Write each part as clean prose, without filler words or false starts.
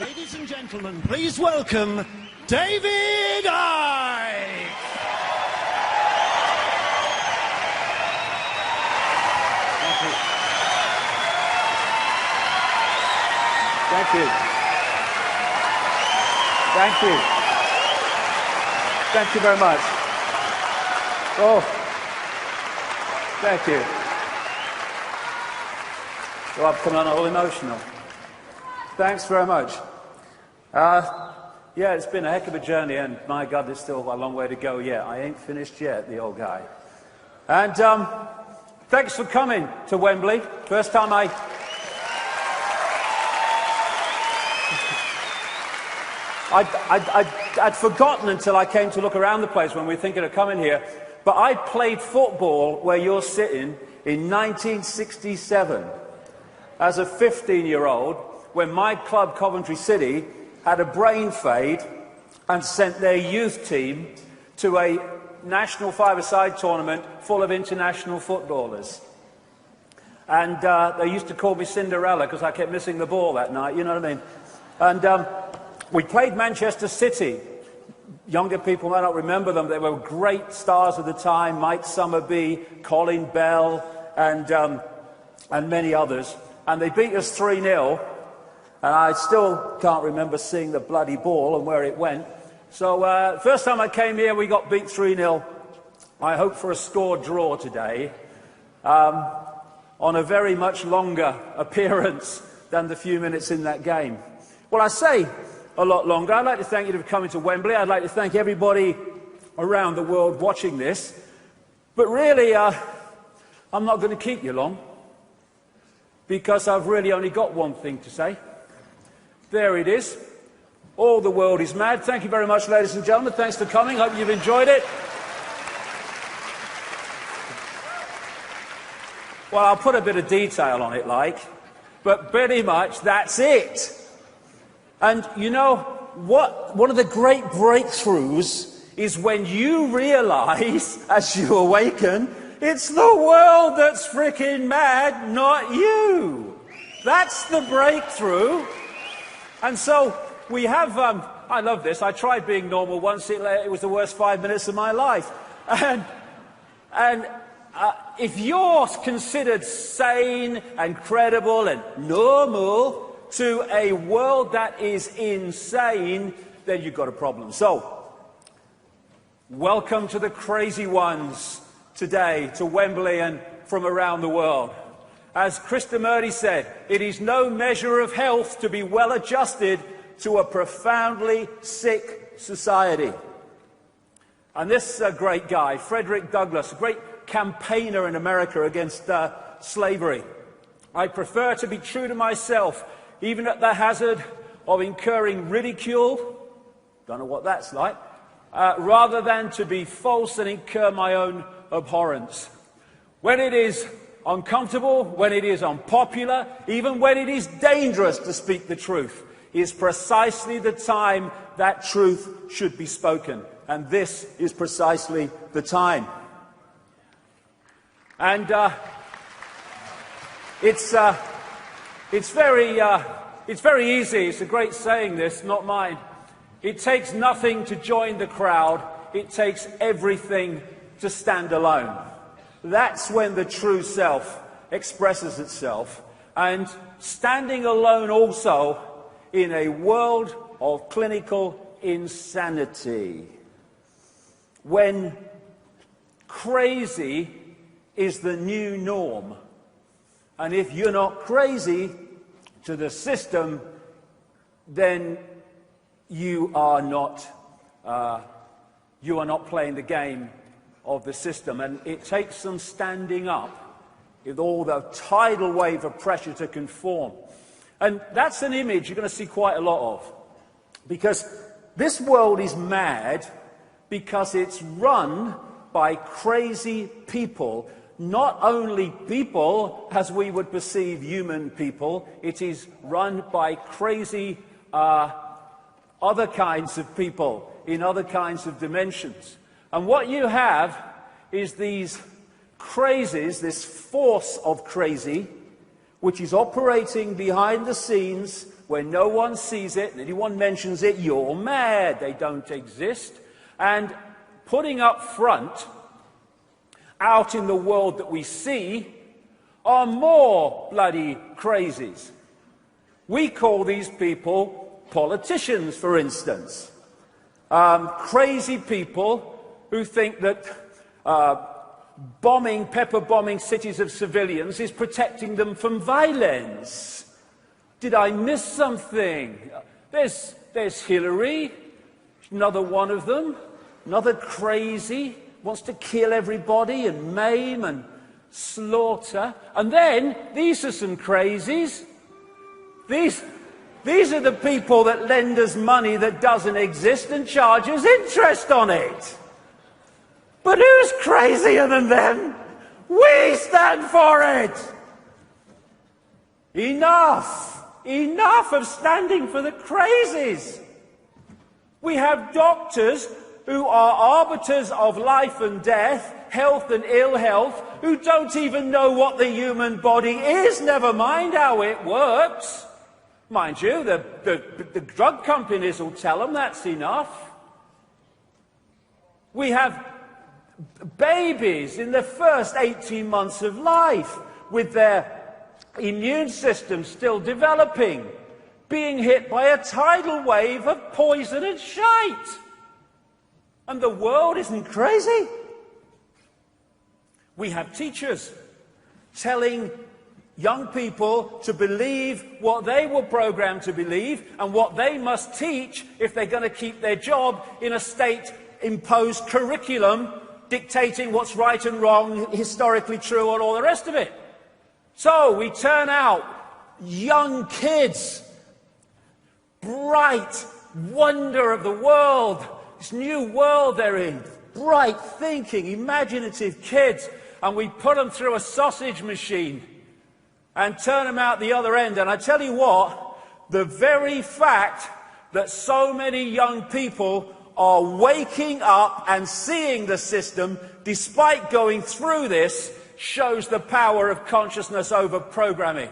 Ladies and gentlemen, please welcome WA-DI1. Thank you. Thank you. Thank you very much. Oh, thank you. Well, I'm coming on all emotional. Thanks very much. Yeah, it's been a heck of a journey, and my God, there's still a long way to go yet. I ain't finished yet, the old guy. And thanks for coming to Wembley. First time I'd forgotten until I came to look around the place when we were thinking of coming here, but I played football where you're sitting in 1967 as a 15-year-old when my club, Coventry City, had a brain fade and sent their youth team to a national five-a-side tournament full of international footballers. And they used to call me Cinderella because I kept missing the ball that night, you know what I mean? And we played Manchester City. Younger people might not remember them. They were great stars at the time, Mike Summerby, Colin Bell, and many others. And they beat us 3-0. And I still can't remember seeing the bloody ball and where it went. So first time I came here, we got beat 3-0. I hope for a score draw today on a very much longer appearance than the few minutes in that game. Well, I say a lot longer. I'd like to thank you for coming to Wembley. I'd like to thank everybody around the world watching this. But really, I'm not going to keep you long because I've really only got one thing to say. There it is. All the world is mad. Thank you very much, ladies and gentlemen. Thanks for coming. Hope you've enjoyed it. Well, I'll put a bit of detail on it, but pretty much that's it. And you know what? One of the great breakthroughs is when you realize, as you awaken, it's the world that's freaking mad, not you. That's the breakthrough. And so we have, I love this, I tried being normal once, it was the worst 5 minutes of my life. And if you're considered sane and credible and normal to a world that is insane, then you've got a problem. So, welcome to the crazy ones today, to Wembley and from around the world. As Krishnamurti said, it is no measure of health to be well adjusted to a profoundly sick society. And this great guy, Frederick Douglass, a great campaigner in America against slavery. I prefer to be true to myself, even at the hazard of incurring ridicule, don't know what that's like, rather than to be false and incur my own abhorrence. When it is uncomfortable, when it is unpopular, even when it is dangerous to speak the truth, is precisely the time that truth should be spoken. And this is precisely the time. And it's very easy. It's a great saying, this, not mine. It takes nothing to join the crowd. It takes everything to stand alone. That's when the true self expresses itself. And standing alone also in a world of clinical insanity. When crazy is the new norm. And if you're not crazy to the system, then you are not playing the game of the system. And it takes some standing up with all the tidal wave of pressure to conform. And that's an image you're going to see quite a lot of. Because this world is mad because it's run by crazy people. Not only people as we would perceive human people, it is run by crazy other kinds of people in other kinds of dimensions. And what you have is these crazies, this force of crazy, which is operating behind the scenes When no one sees it, and anyone mentions it, you're mad. They don't exist. And putting up front, out in the world that we see, are more bloody crazies. We call these people politicians, for instance. Crazy people who think that pepper bombing cities of civilians is protecting them from violence. Did I miss something? There's Hillary, another one of them, another crazy, wants to kill everybody and maim and slaughter. And then, these are some crazies. These are the people that lend us money that doesn't exist and charge us interest on it. But who's crazier than them? We stand for it! Enough! Enough of standing for the crazies! We have doctors who are arbiters of life and death, health and ill health, who don't even know what the human body is, never mind how it works. Mind you, the drug companies will tell them that's enough. We have babies in their first 18 months of life with their immune system still developing, being hit by a tidal wave of poison and shite. And the world isn't crazy. We have teachers telling young people to believe what they were programmed to believe and what they must teach if they're going to keep their job in a state-imposed curriculum dictating what's right and wrong, historically true, and all the rest of it. So we turn out young kids, bright wonder of the world, this new world they're in, bright thinking, imaginative kids, and we put them through a sausage machine and turn them out the other end. And I tell you what, the very fact that so many young people are waking up and seeing the system, despite going through this, shows the power of consciousness over programming.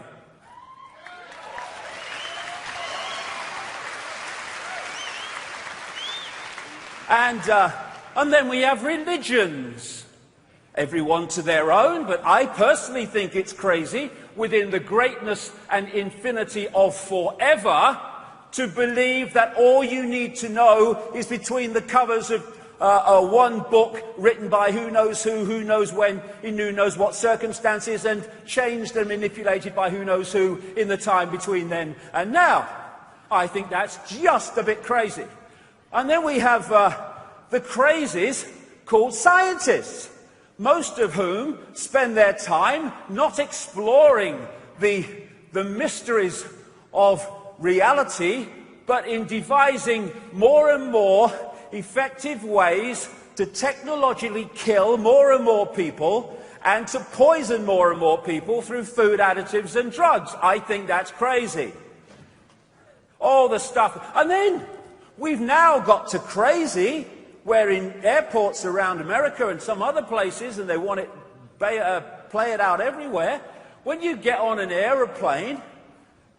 And then we have religions. Everyone to their own, but I personally think it's crazy, within the greatness and infinity of forever, to believe that all you need to know is between the covers of one book written by who knows when, in who knows what circumstances, and changed and manipulated by who knows who in the time between then and now. I think that's just a bit crazy. And then we have the crazies called scientists, most of whom spend their time not exploring the mysteries of reality, but in devising more and more effective ways to technologically kill more and more people and to poison more and more people through food additives and drugs. I think that's crazy. All the stuff. And then we've now got to crazy, where in airports around America and some other places, and they want it play it out everywhere, when you get on an aeroplane,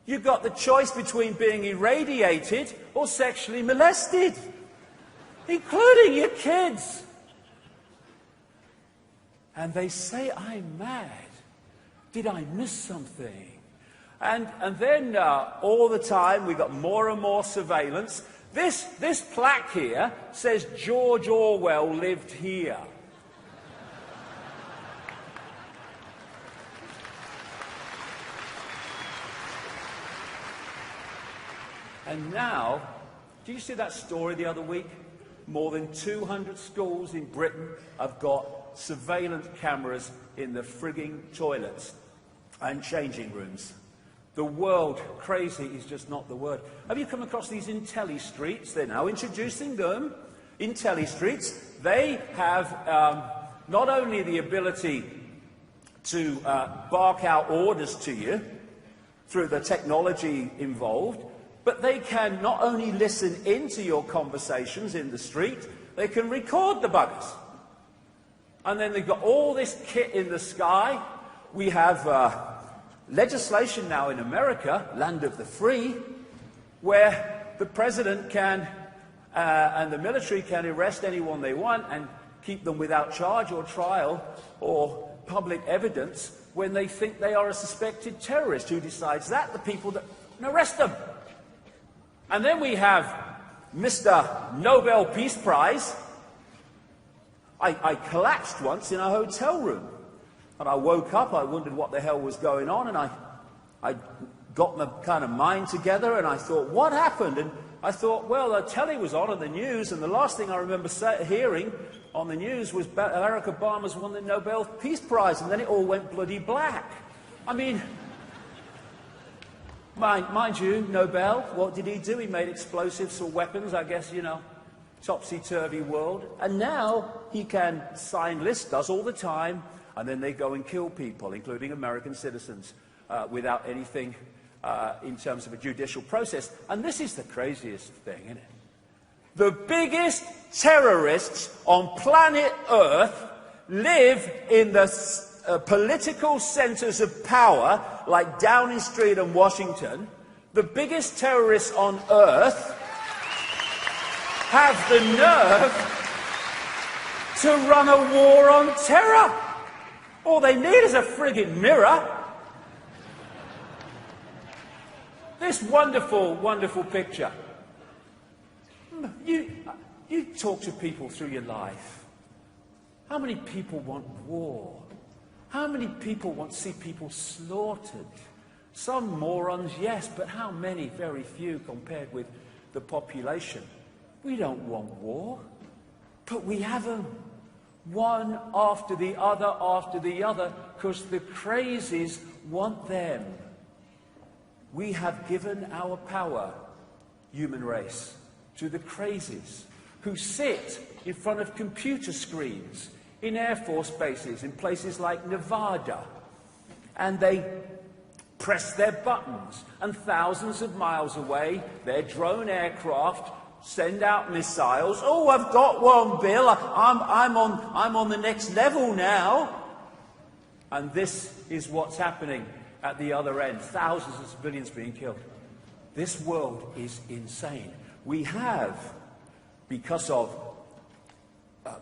you've got the choice between being irradiated or sexually molested, including your kids. And they say, I'm mad. Did I miss something? And then all the time we've got more and more surveillance. This plaque here says George Orwell lived here. And now, do you see that story the other week? More than 200 schools in Britain have got surveillance cameras in the frigging toilets and changing rooms. The world, crazy is just not the word. Have you come across these intelli streets? They're now introducing them. Intelli streets, they have not only the ability to bark out orders to you through the technology involved, but they can not only listen into your conversations in the street, they can record the buggers. And then they've got all this kit in the sky. We have legislation now in America, land of the free, where the president can and the military can arrest anyone they want and keep them without charge or trial or public evidence when they think they are a suspected terrorist. Who decides that? The people that arrest them. And then we have Mr. Nobel Peace Prize. I collapsed once in a hotel room, and I woke up, I wondered what the hell was going on, and I got my kind of mind together, and I thought, what happened? And I thought, well, the telly was on the news, and the last thing I remember hearing on the news was Barack Obama's won the Nobel Peace Prize, and then it all went bloody black. I mean, mind you, Nobel, what did he do? He made explosives or weapons, I guess, you know, topsy-turvy world. And now he can sign lists, does all the time, and then they go and kill people, including American citizens, without anything in terms of a judicial process. And this is the craziest thing, isn't it? The biggest terrorists on planet Earth live in the political centers of power, like Downing Street and Washington. The biggest terrorists on Earth have the nerve to run a war on terror. All they need is a friggin' mirror. This wonderful, wonderful picture. You talk to people through your life. How many people want war? How many people want to see people slaughtered? Some morons, yes, but how many? Very few compared with the population. We don't want war, but we have them. One after the other, because the crazies want them. We have given our power, human race, to the crazies who sit in front of computer screens in Air Force bases, in places like Nevada, and they press their buttons, and thousands of miles away, their drone aircraft send out missiles. Oh, I've got one, Bill. I'm on the next level now. And this is what's happening at the other end. Thousands of civilians being killed. This world is insane. We have, because of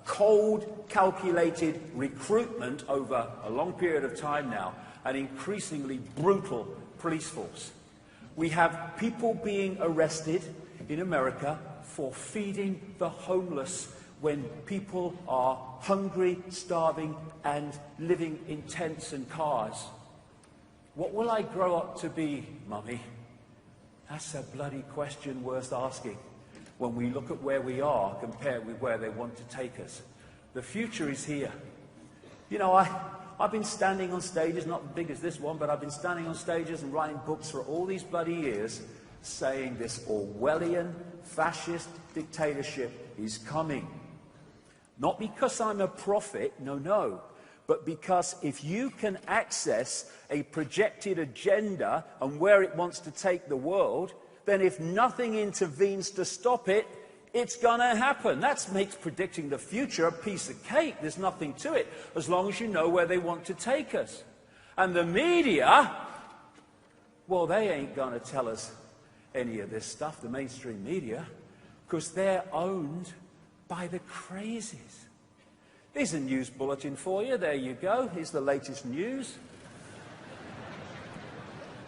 cold, calculated recruitment over a long period of time now, an increasingly brutal police force. We have people being arrested in America for feeding the homeless when people are hungry, starving, and living in tents and cars. What will I grow up to be, Mummy? That's a bloody question worth asking when we look at where we are compared with where they want to take us. The future is here. You know, I've been standing on stages, not as big as this one, but I've been standing on stages and writing books for all these bloody years saying this Orwellian fascist dictatorship is coming. Not because I'm a prophet, no, but because if you can access a projected agenda and where it wants to take the world, then if nothing intervenes to stop it, it's going to happen. That makes predicting the future a piece of cake. There's nothing to it, as long as you know where they want to take us. And the media, well, they ain't going to tell us any of this stuff, the mainstream media, because they're owned by the crazies. Here's a news bulletin for you. There you go. Here's the latest news.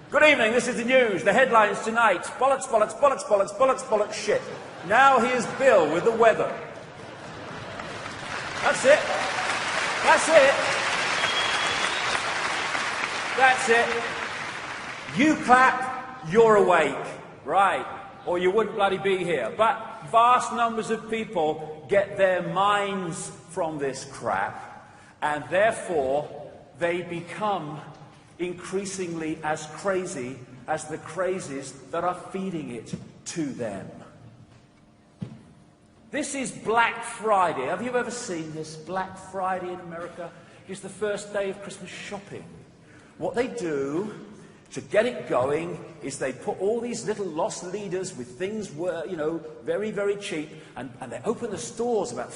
Good evening, this is the news. The headlines tonight. Bollocks, bollocks, bollocks, bollocks, bollocks, bollocks, shit. Now here's Bill with the weather. That's it. That's it. That's it. You clap, you're awake. Right. Or you wouldn't bloody be here. But vast numbers of people get their minds from this crap, and therefore they become increasingly as crazy as the crazies that are feeding it to them. This is Black Friday. Have you ever seen this? Black Friday in America is the first day of Christmas shopping. What they do to get it going is they put all these little lost leaders with things, you know, very, very cheap, and they open the stores about